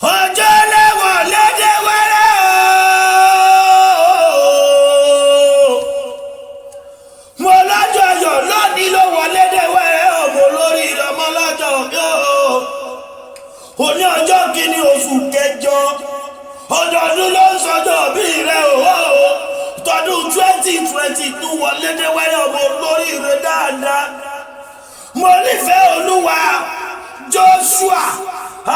ọjọ́ lẹ́wọ̀n lédè wẹ́rẹ́ o. mo lọ́jọ́ yọ̀ lónìí ló wọ lédè wẹ́rẹ́ o. mo lórí ìrọmọ lọ́jọ́ mi o. òní ọjọ́ kìíní oṣù kẹjọ ọdọọdún ló ń sọjọ́ bí rẹ o. tọdún 2022 wọ lédè wẹ́rẹ́ o. mo lórí ìrẹ dáadáa. mo nífẹ̀ẹ́ Olúwa Joshua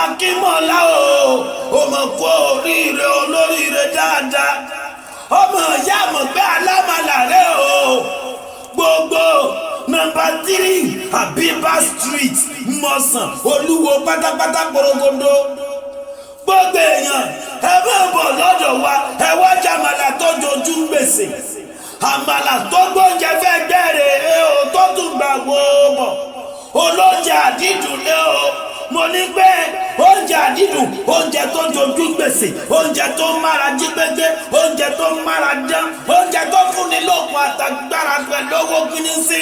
Akínmọ́lá o. ọmọ kú oríire olóríire dáadáa. ọmọ ìyá mọ̀ pé alámàlà rẹ o. gbogbo nọ́mbà 3 Abiba Street Mọ̀sán Olúwo pátápátá porogodo. gbogbo èèyàn ẹ máa bọ̀ lọ́dọ̀ wa ẹ wá jàmàlà tó jojú gbèsè. àmàlà tó gbóúnjẹ fẹ́ gbẹ̀rẹ̀ o tó tún gbà wò bọ̀. olóúnjẹ àdídùn lé o. mo ní pé oúnjẹ àdídùn oúnjẹ tó jojú gbèsè oúnjẹ tó mára jí gbégbé oúnjẹ tó mára dán oúnjẹ tó fúnni lókun àtàgbára pẹ̀lú owó kínísí.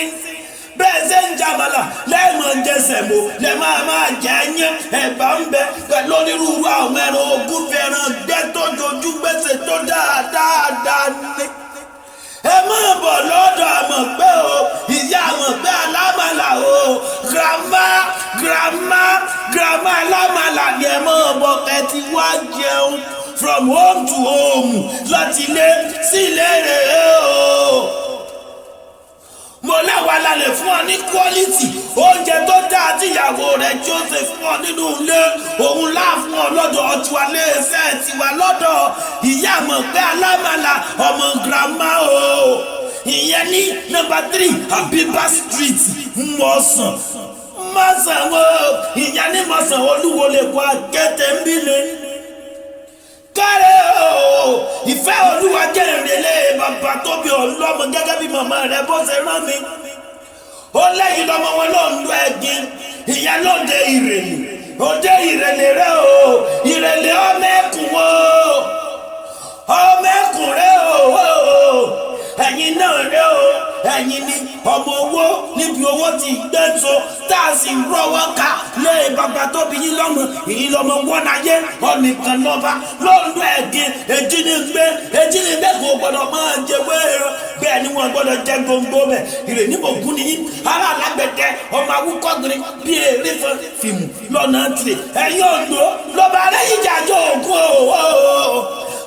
bẹ́ẹ̀ ṣe ń jàmàlà lẹ́ẹ̀mọ̀ ń jẹ sẹ̀mó lẹ́ máa jẹ ẹyán ẹ̀bà ń bẹ pẹ̀lú onírúurú àwọn ẹran ogún fẹ́ràn gbẹ́ tó jojú gbèsè tó dáadáa ní. ẹ máa bọ̀ lọ́dọ̀ àmọ̀ pé o ìyá àmọ̀ pé alámàlà o grandma alámàlà ni ẹ máa bọ̀ kẹ́ ti wá jẹun from home to home láti ilé sí ilé rẹ̀ o. mo láwa lálẹ́ fún ọ ní quality oúnjẹ tó dáa tí ìyàwó rẹ̀ Joseph fún ọ nínú ilé òun láàfún ọ lọ́dọ̀ tiwa léèfẹ́ tiwa lọ́dọ̀ ìyá àmọ̀ pé alámàlà ọmọ grandma o. ìyẹn ní nọ́mbà 3 Abiba Street Mọ̀sán o. ìyẹn ní Mọ̀sán Olúwo lè kó akété ń bí lé. kárẹ́ o ìfẹ́ Olúwa jẹ́ ìrẹ̀lẹ̀ bàbá tó bí ọlọ́mọ gẹ́gẹ́ bí màmá rẹ̀ bó ṣe rán mi. ó lẹ́yìn lọ́mọ wọn ló ń lo ẹ̀gbin ìyẹn lóde ìrẹ̀lẹ̀ òde ìrẹ̀lẹ̀ rẹ o. ìrẹ̀lẹ̀ ọmọ ẹkùn o ọmọ ẹkùn rẹ o. ẹ̀yin náà rẹ o ẹ̀yin ni ọmọ owó níbi owó ti gbẹ́nso tá a sì rọwọ́ ká lé bàbá tó bí yín lọ́mọ èyí lọ́mọ wọ́n ayé ọ̀nìkan lọ́ba lọ́ọ̀lù ẹ̀gìn èjìnígbé kò gbọ́dọ̀ máa jẹ wéèrè bẹ́ẹ̀ ni wọ́n gbọ́dọ̀ jẹ gbòǹgbò mẹ́ ìrè níbo gún ni yín ara alágbẹ̀dẹ ọmọ awúkọ́gbìn bí èrè fìmù lọ́nà tìrè ẹ̀yin òǹdó lọ́ba arẹ́yìn jàjọ ògùn o.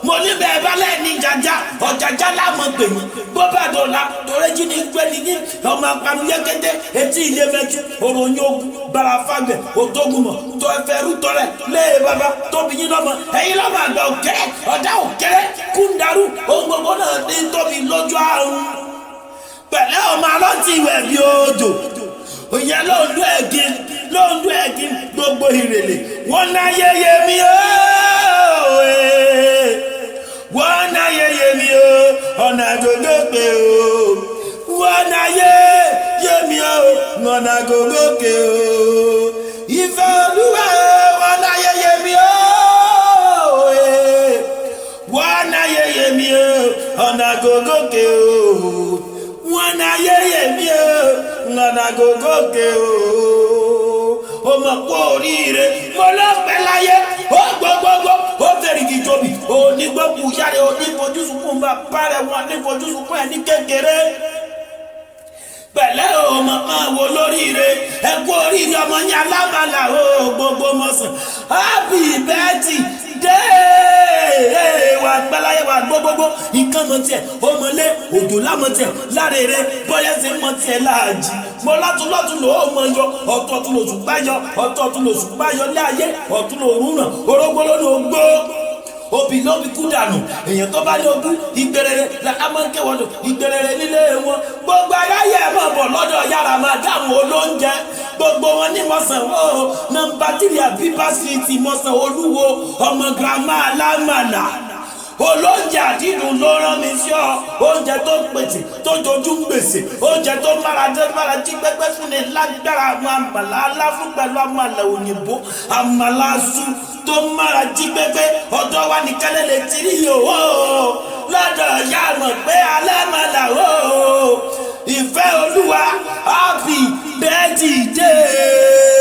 mo ní bẹ́ẹ̀ bá lẹ́ẹ̀ni jàjà ọ̀jàjà láwọn gbèmí bó bá dọ̀la torí jí ni gbé ni yín ọmọ apanu yẹ́kẹ́tẹ́ etí ilé mẹ́jú òròyìn ogun barafagbẹ̀ òtógùnmọ̀ tó ẹfẹ́ rútọ́rẹ̀ lé bàbá tóbi yín lọ́mọ ẹ̀yin lọ́mọ àgbà òkèrè ọ̀dà òkèrè kúndarú ohun gbogbo náà ní tóbi lójú àrùn pẹ̀lẹ́ ọmọ alọ́tì ìwẹ̀ bí odò òyìn lóńdó ẹ̀gìn gbogbo ìrèlè wọ́n náà yẹyẹ mi wọ́n náà yẹyẹ mi ọ̀nà àgógó pé o wọ́n náà yẹyẹ mi ọ̀nà àgógó pé o ìfẹ́ Olúwa wọ́n náà yẹyẹ mi wọ́n náà yẹyẹ mi ọ̀nà àgógó pé o wọ́n náà yẹyẹ mi ọ̀nà àgógó pé o. ọmọ kú oríire mo lọ́pẹ́ láyé ó gbogbogbò ó fẹ́rìgì tóbi onígbòkú yára onífojúsùnkún bàbá rẹ̀ wọn nífojúsùnkún ẹ̀ ní kékeré. pẹ̀lẹ́ ọmọ máa wo lóríire ẹ kú oríire ọmọ yẹn alámàlà ó gbogbo Mọ̀sán happy birthday wà gbẹ́láyé wà gbogbogbò nǹkan mọ̀ tiẹ̀ ọmọlé òjò lámọ̀ tiẹ̀ láre bọ́yá ṣe mọ̀ tiẹ̀ láàjì mo lọ́tún ló mọ̀ yọ ọ̀tọ̀ tún lòṣù gbáyọ ọ̀tọ̀ tún lòṣù gbáyọ láàyè ọ̀tún lòrùn náà orógbó lónìí ogbó obì ló fi kú dànù èèyàn tó bá ní ogún ìgbèrèrè làámọ́kẹ́wọ́dọ̀ ìgbèrèrè nílé wọn gbogbo aráyé ẹ̀ máa bọ̀ lọ́dọ̀ yàrá máa dáhùn olóúnjẹ gbogbo wọn ní Mọ̀sán o nọ́mbà 3 Abiba Street Mọ̀sán Olúwo ọmọ grandma alámàlà olóúnjẹ àdídùn ló rán mi sí ọ oúnjẹ tó pèsè tó jojú gbèsè oúnjẹ tó mára jí pẹ́pẹ́ fún ni lágbára àwọn àmàlà aláfún pẹ̀lú àmàlà òyìnbó àmàlà aṣù tó mára jí pẹ́pẹ́ ọ̀dọ̀ wa nìkan lè ti rí yòó lọ́dọ̀ ìyá mọ̀ pé alámàlà o ìfẹ́ Olúwa happy birthday.